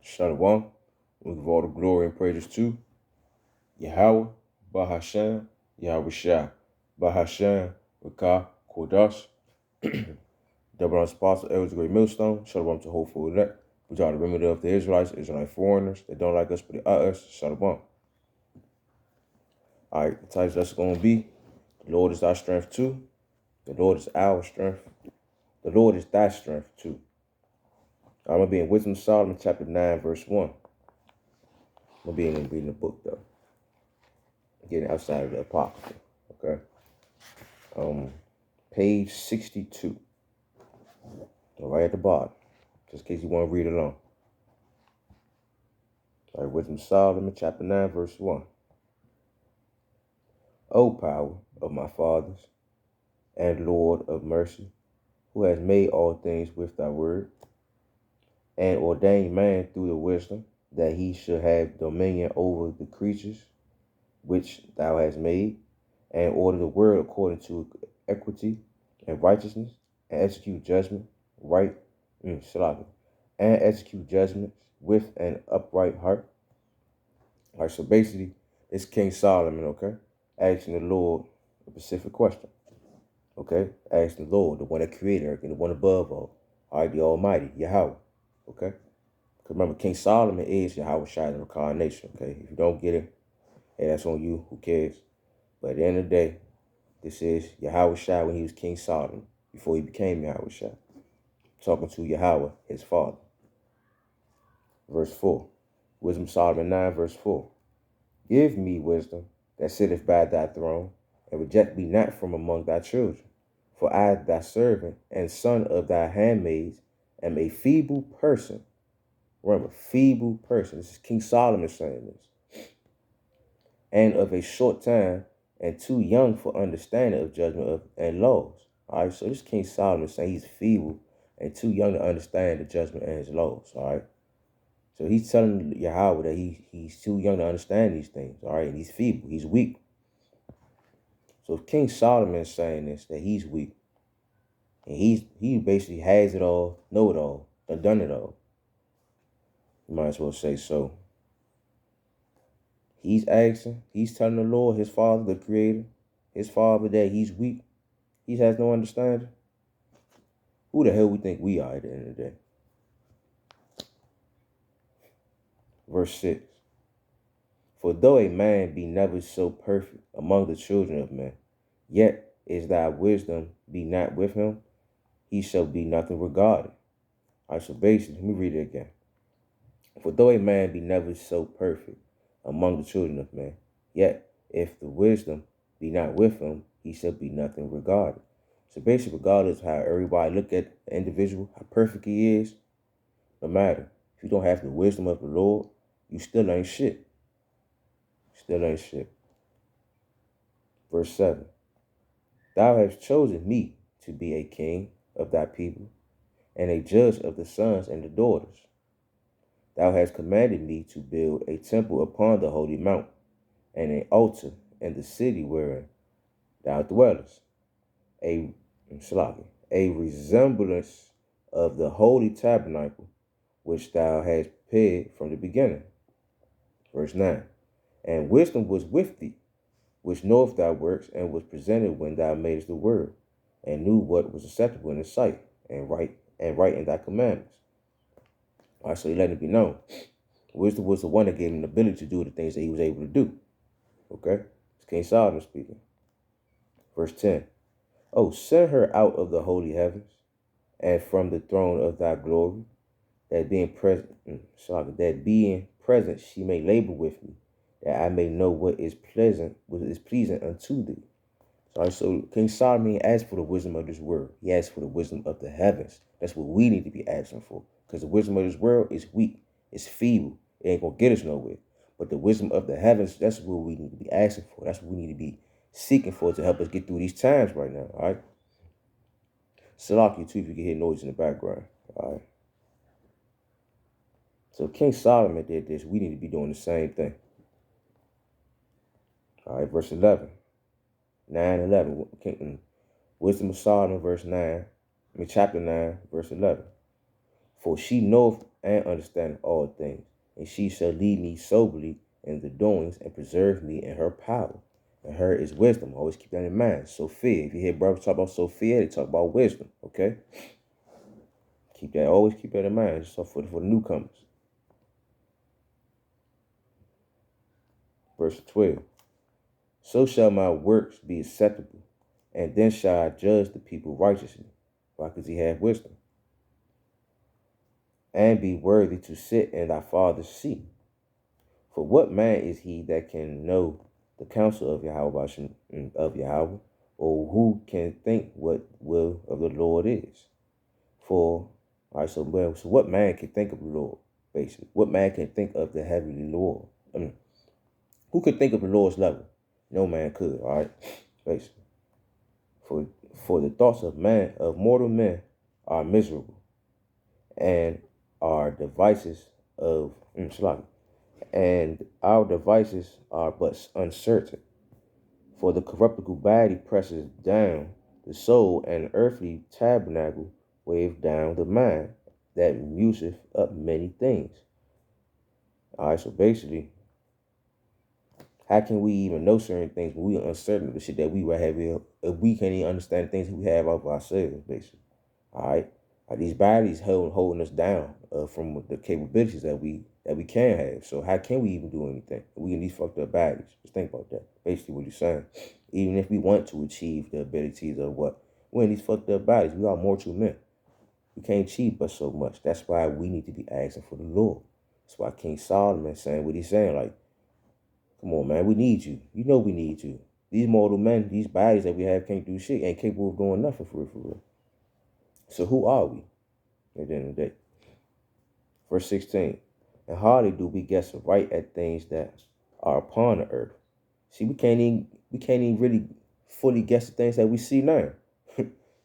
Shalom. We give all the glory and praises to Yahweh, Bahashem, Yahweh Shah, Bahashem, Rakah, Kodash, double on apostle, elders, great millstone. Shalom to hopeful elect. We try to remedy of the Israelites, Israelite foreigners that don't like us, but they are us. Shalom. All right, the title that's going to be, the Lord is our strength too. The Lord is our strength. The Lord is thy strength too. I'm going to be in Wisdom of Solomon, chapter 9, verse 1. I'm going to be in reading the book, though. Getting outside of the Apocrypha, okay? Page 62. Right at the bottom, just in case you want to read along. All right, Wisdom of Solomon, chapter 9, verse 1. O power of my fathers, and Lord of mercy, who has made all things with thy word, and ordained man through the wisdom, that he should have dominion over the creatures which thou hast made, and order the world according to equity and righteousness, and execute judgment, and execute judgments with an upright heart. All right, so basically, it's King Solomon, okay, asking the Lord a specific question, okay, asking the Lord, the one that created everything, the one above all right, the Almighty, Yahweh, okay. Because remember, King Solomon is Yahweh Shai, the incarnation, okay. If you don't get it, hey, that's on you, who cares? But at the end of the day, this is Yahweh Shai when he was King Solomon, before he became Yahweh Shai, talking to Yahweh, his father. Verse 4, Wisdom Solomon 9, verse 4. Give me wisdom that sitteth by thy throne, and reject me not from among thy children. For I, thy servant and son of thy handmaids, am a feeble person. Remember, feeble person. This is King Solomon saying this. And of a short time, and too young for understanding of judgment and laws. All right, so this King Solomon saying he's feeble and too young to understand the judgment and his laws. All right. So he's telling Yahweh that he's too young to understand these things, all right? And he's feeble, he's weak. So if King Solomon is saying this, that he's weak, and he basically has it all, know it all, done it all. You might as well say so. He's asking, he's telling the Lord, his father, the creator, his father, that he's weak. He has no understanding. Who the hell we think we are at the end of the day? Verse 6. For though a man be never so perfect among the children of men, yet is thy wisdom be not with him, he shall be nothing regarded. All right, so basically, let me read it again. For though a man be never so perfect among the children of men, yet if the wisdom be not with him, he shall be nothing regarded. So basically, regardless of how everybody look at the individual, how perfect he is, no matter. If you don't have the wisdom of the Lord, you still ain't shit. Still ain't shit. Verse 7. Thou hast chosen me to be a king of thy people, and a judge of the sons and the daughters. Thou hast commanded me to build a temple upon the holy mount, and an altar in the city wherein thou dwellest, a resemblance of the holy tabernacle which thou hast prepared from the beginning. Verse 9. And wisdom was with thee, which knoweth thy works, and was presented when thou madest the world, and knew what was acceptable in his sight, and right in thy commandments. All right, so he let it be known. Wisdom was the one that gave him the ability to do the things that he was able to do. Okay? It's King Solomon speaking. Verse 10. Oh, send her out of the holy heavens, and from the throne of thy glory, that being present she may labor with me, that I may know what is pleasing unto thee. So King Solomon asked for the wisdom of this world. He asked for the wisdom of the heavens. That's what we need to be asking for. Because the wisdom of this world is weak. It's feeble. It ain't going to get us nowhere. But the wisdom of the heavens, that's what we need to be asking for. That's what we need to be seeking for to help us get through these times right now. All right? Salaki, too, if you can hear noise in the background. All right? So King Solomon did this. We need to be doing the same thing. All right, verse 11. 9:11. Wisdom of Solomon, verse 9. Chapter 9, verse 11. For she knoweth and understanding all things. And she shall lead me soberly in the doings and preserve me in her power. And her is wisdom. Always keep that in mind. Sophia. If you hear brothers talk about Sophia, they talk about wisdom. Okay? Always keep that in mind. So for the newcomers. Verse 12. So shall my works be acceptable, and then shall I judge the people righteously. Why? Because he had wisdom. And be worthy to sit in thy father's seat. For what man is he that can know the counsel of Yahweh, or who can think what will of the Lord is? For, all right, so what man can think of the Lord, basically? What man can think of the heavenly Lord? Who could think of the Lord's level? No man could, all right, basically. For the thoughts of mortal men, are miserable, and our devices and our devices are but uncertain. For the corruptible body presses down the soul, and earthly tabernacle weigheth down the mind, that museth up many things. All right, so basically, how can we even know certain things when we are uncertain of the shit that we would have if we can't even understand things we have of ourselves, basically? All right, these bodies holding us down from the capabilities that we can have. So how can we even do anything? We in these fucked up bodies. Just think about that. Basically, what he's saying. Even if we want to achieve the abilities of what we're in these fucked up bodies, we are mortal men. We can't achieve but so much. That's why we need to be asking for the Lord. That's why King Solomon saying what he's saying. Like, come on, man, we need you. You know we need you. These mortal men, these bodies that we have can't do shit, ain't capable of doing nothing for real. So who are we at the end of the day? Verse 16. And hardly do we guess right at things that are upon the earth. See, we can't even really fully guess the things that we see now.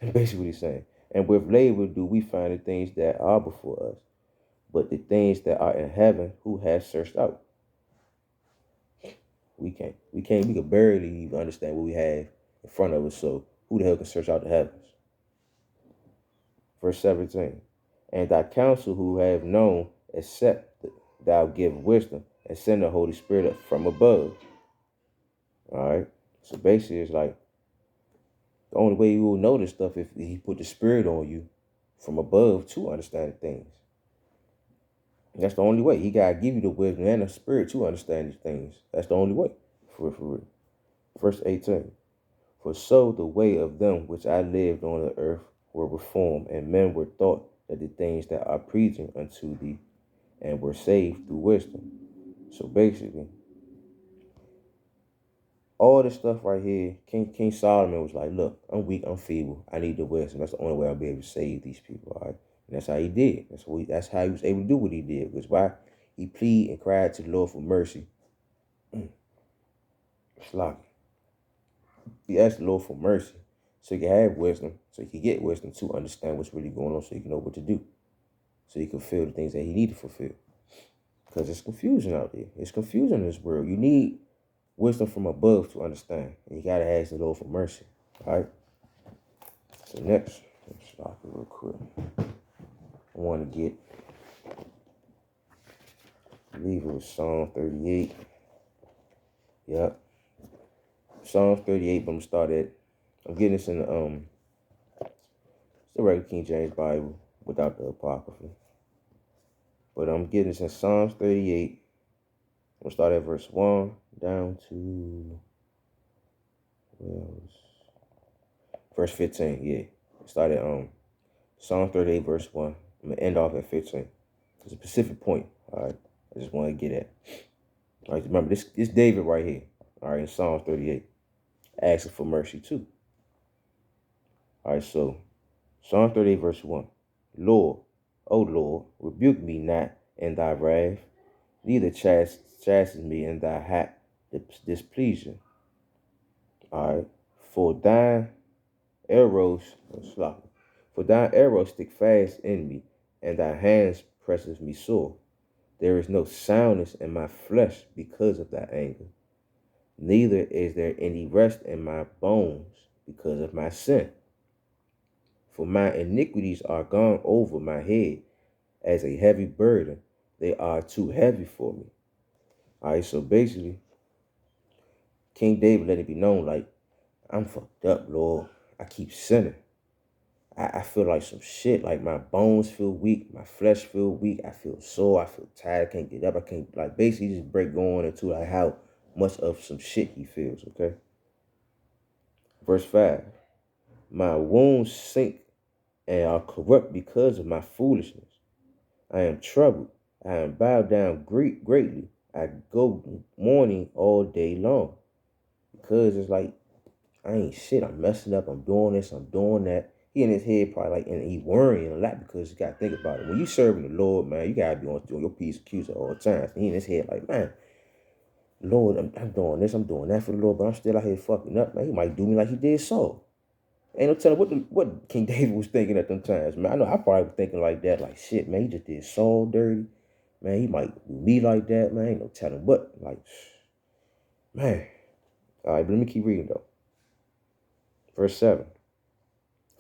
Basically what he's saying. And with labor do we find the things that are before us, but the things that are in heaven, who has searched out? We can barely even understand what we have in front of us. So who the hell can search out the heavens? Verse 17. And thy counsel who have known, except thou give wisdom and send the Holy Spirit from above. All right. So basically, it's like the only way you will know this stuff if he put the Spirit on you from above to understand things. That's the only way. He gotta give you the wisdom and the Spirit to understand these things. That's the only way. For real. Verse 18. For so the way of them which I lived on the earth were reformed, and men were taught that the things that are pleasing unto thee, and were saved through wisdom. So basically, all this stuff right here, King Solomon was like, look, I'm weak, I'm feeble, I need the wisdom. That's the only way I'll be able to save these people, all right? And that's how he did. That's how he was able to do what he did. Because why? He pleaded and cried to the Lord for mercy. It's like he asked the Lord for mercy so he could have wisdom, so he could get wisdom to understand what's really going on, so he can know what to do, so he could fulfill the things that he needed to fulfill. Because it's confusion out there. It's confusion in this world. You need wisdom from above to understand. And you got to ask the Lord for mercy. All right? So next, let's stop it real quick. I want to get, I believe it was Psalm 38. Yep. Psalm 38, but I'm getting this in the regular King James Bible without the Apocrypha. But I'm getting this in Psalms 38. We'll start at verse 1 down to verse 15. Yeah. Start at Psalm 38, verse 1. I'm going to end off at 15. It's a specific point. All right. I just want to get at. All right. Remember, this David right here. All right. In Psalm 38. Asking for mercy too. All right. So, Psalm 38, verse 1. Lord, O Lord, rebuke me not in thy wrath, neither chasten me in thy hot displeasure. All right. For thine arrows stick fast in me, and thy hands presses me sore. There is no soundness in my flesh because of thy anger, neither is there any rest in my bones because of my sin. For my iniquities are gone over my head, as a heavy burden. They are too heavy for me. All right, so basically, King David let it be known, like, I'm fucked up, Lord. I keep sinning. I feel like some shit. Like, my bones feel weak. My flesh feel weak. I feel sore. I feel tired. I can't get up. I can't, like, basically just break going into, like, how much of some shit he feels, okay? Verse 5. My wounds sink and are corrupt because of my foolishness. I am troubled. I am bowed down greatly. I go mourning all day long. Because it's like, I ain't shit. I'm messing up. I'm doing this. I'm doing that. He in his head probably like, and he worrying a lot because you got to think about it. When you serving the Lord, man, you got to be on your P's and Q's at all times. And he in his head like, man, Lord, I'm doing this. I'm doing that for the Lord, but I'm still out here fucking up, man. He might do me like he did Saul. Ain't no telling what King David was thinking at them times, man. I know I probably was thinking like that, like, shit, man, he just did Saul dirty. Man, he might do me like that, man. Ain't no telling what. Like, man. All right, but let me keep reading, though. Verse 7.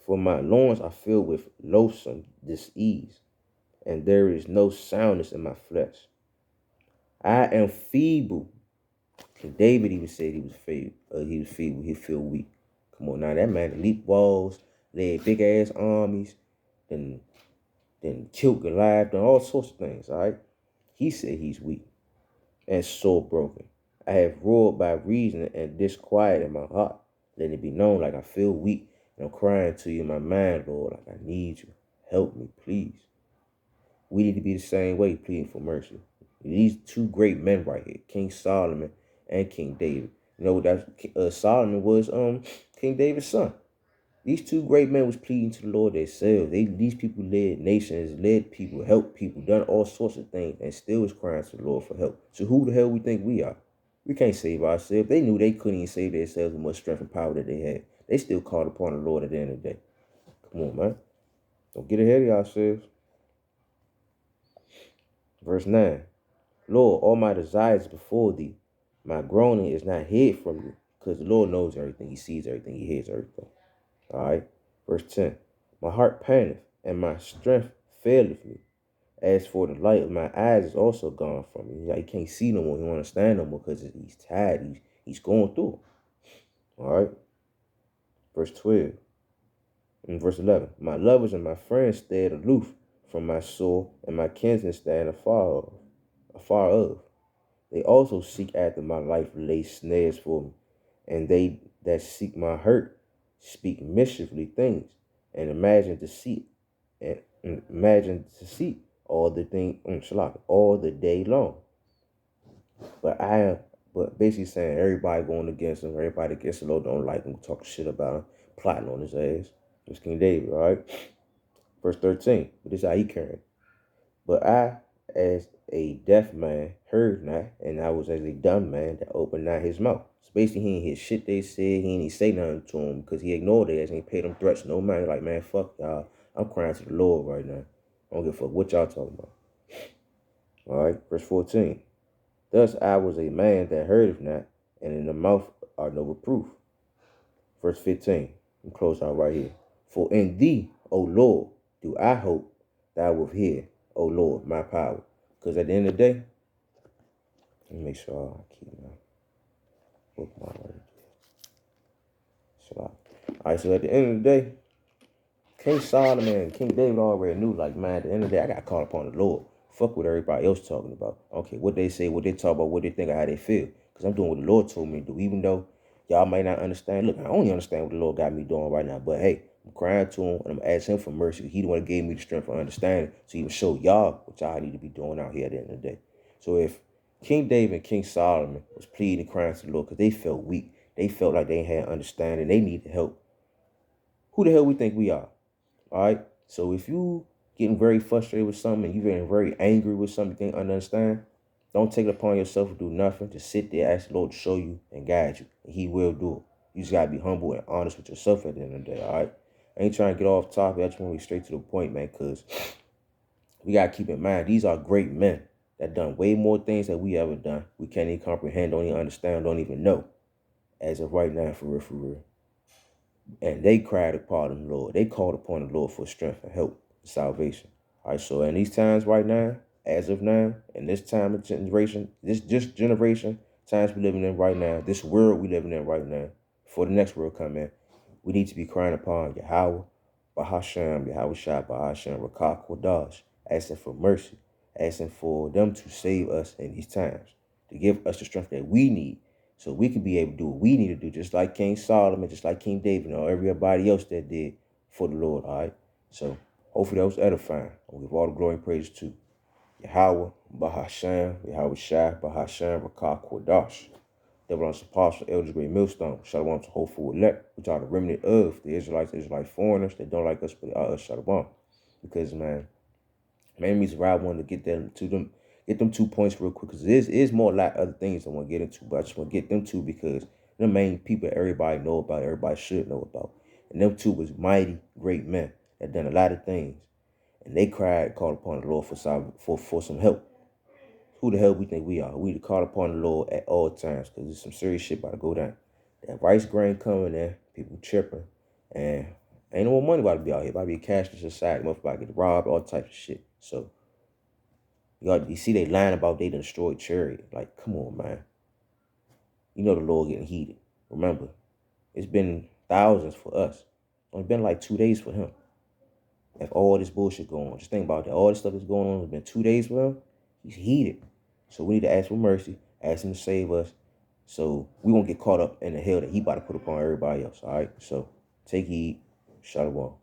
For my loins are filled with loathsome disease, and there is no soundness in my flesh. I am feeble. King David even said he was feeble. He feel weak. Come on now, that man leap walls, led big ass armies, then killed Goliath, done all sorts of things. All right, he said he's weak and sore broken. I have roared by reason and disquiet in my heart. Let it be known, like I feel weak and I'm crying to you in my mind, Lord, like I need you. Help me, please. We need to be the same way, pleading for mercy. These two great men right here, King Solomon and King David. You know that Solomon was King David's son. These two great men was pleading to the Lord themselves. These people led nations, led people, helped people, done all sorts of things, and still was crying to the Lord for help. So who the hell we think we are? We can't save ourselves. They knew they couldn't even save themselves with much strength and power that they had. They still called upon the Lord at the end of the day. Come on, man. Don't get ahead of yourselves. Verse 9. Lord, all my desires before thee. My groaning is not hid from you. Because the Lord knows everything. He sees everything. He hears everything. All right. Verse 10. My heart panteth, and my strength faileth me. As for the light of my eyes is also gone from me. He can't see no more. He don't understand no more because he's tired. He's going through. All right. Verse 12. And verse 11. My lovers and my friends stand aloof from my soul, and my kinsmen stand afar of. They also seek after my life, lay snares for me, and they that seek my hurt speak mischiefly things, and imagine deceit all the all the day long. But basically saying everybody going against him, everybody against the Lord don't like him, talking shit about him, plotting on his ass. It's King David, all right? Verse 13, but this is how he carried. But I, as a deaf man, heard not, and I was as a dumb man that opened not his mouth. So basically, he ain't hear shit they said. He ain't even say nothing to him because he ignored it. He ain't paid them threats. No man, like, man, fuck y'all. I'm crying to the Lord right now. I don't give a fuck what y'all talking about. All right, verse 14. Thus I was a man that heardeth not, and in the mouth are no reproof. Verse 15. I'm close out right here. For in thee, O Lord, do I hope thou wilt hear, O Lord, my power. Because at the end of the day, let me make sure I keep my bookmark right there. All right, so at the end of the day, King Solomon and King David already knew, like, man, at the end of the day, I got to call upon the Lord. Fuck what everybody else talking about. Okay, what they say, what they talk about, what they think, or how they feel. Because I'm doing what the Lord told me to do, even though y'all might not understand. Look, I only understand what the Lord got me doing right now. But hey, I'm crying to him, and I'm asking him for mercy. He the one that gave me the strength for understanding, to even show y'all what y'all need to be doing out here at the end of the day. So if King David and King Solomon was pleading and crying to the Lord because they felt weak, they felt like they had understanding, they needed help, who the hell we think we are? All right. So if you getting very frustrated with something and you getting very angry with something you can't understand, don't take it upon yourself to do nothing. Just sit there, ask the Lord to show you and guide you. And he will do it. You just gotta be humble and honest with yourself at the end of the day, all right? I ain't trying to get off topic. I just want to be straight to the point, man, because we gotta keep in mind these are great men that done way more things than we ever done. We can't even comprehend, don't even understand, don't even know. As of right now, for real, for real. And they cried upon the Lord. They called upon the Lord for strength and help and salvation. All right, so in these times right now, as of now, in this time of generation, this just generation, times we living in right now, this world we living in right now, before the next world come in, we need to be crying upon Yahweh, Bahasham, Yahweh Shah, Bahasham, Rakah Kodash, asking for mercy, asking for them to save us in these times, to give us the strength that we need, so we can be able to do what we need to do, just like King Solomon, just like King David, and everybody else that did for the Lord, all right? So hopefully that was edifying. I'll give all the glory and praise to Yahweh, Bahasham, Yahweh Shai, Bahasham, Rakah Kodash. That was Apostle Elder Great Millstone. Shalom to hopeful elect, which are the remnant of the Israelites, Israelite foreigners that don't like us, but are us. Shalom. Because, man, main reason why I wanted to get them 2 points real quick, because it is more like other things I want to get into, but I just want to get them two because they're the main people everybody know about, everybody should know about. And them two was mighty great men that done a lot of things. And they called upon the Lord for some help. Who the hell we think we are? We to call upon the Lord at all times, because there's some serious shit about to go down. That rice grain coming in, people tripping, and ain't no more money about to be out here. About to be a cashless society, motherfucker get robbed, all types of shit. So you see they lying about they done destroyed chariot. Like, come on, man. You know the Lord getting heated. Remember, it's been thousands for us. It's only been like 2 days for him. If all this bullshit going on, just think about that. All this stuff that's going on, it's been 2 days for him. He's heated. So we need to ask for mercy, ask him to save us, so we won't get caught up in the hell that he about to put upon everybody else. All right. So take heed. Shalom.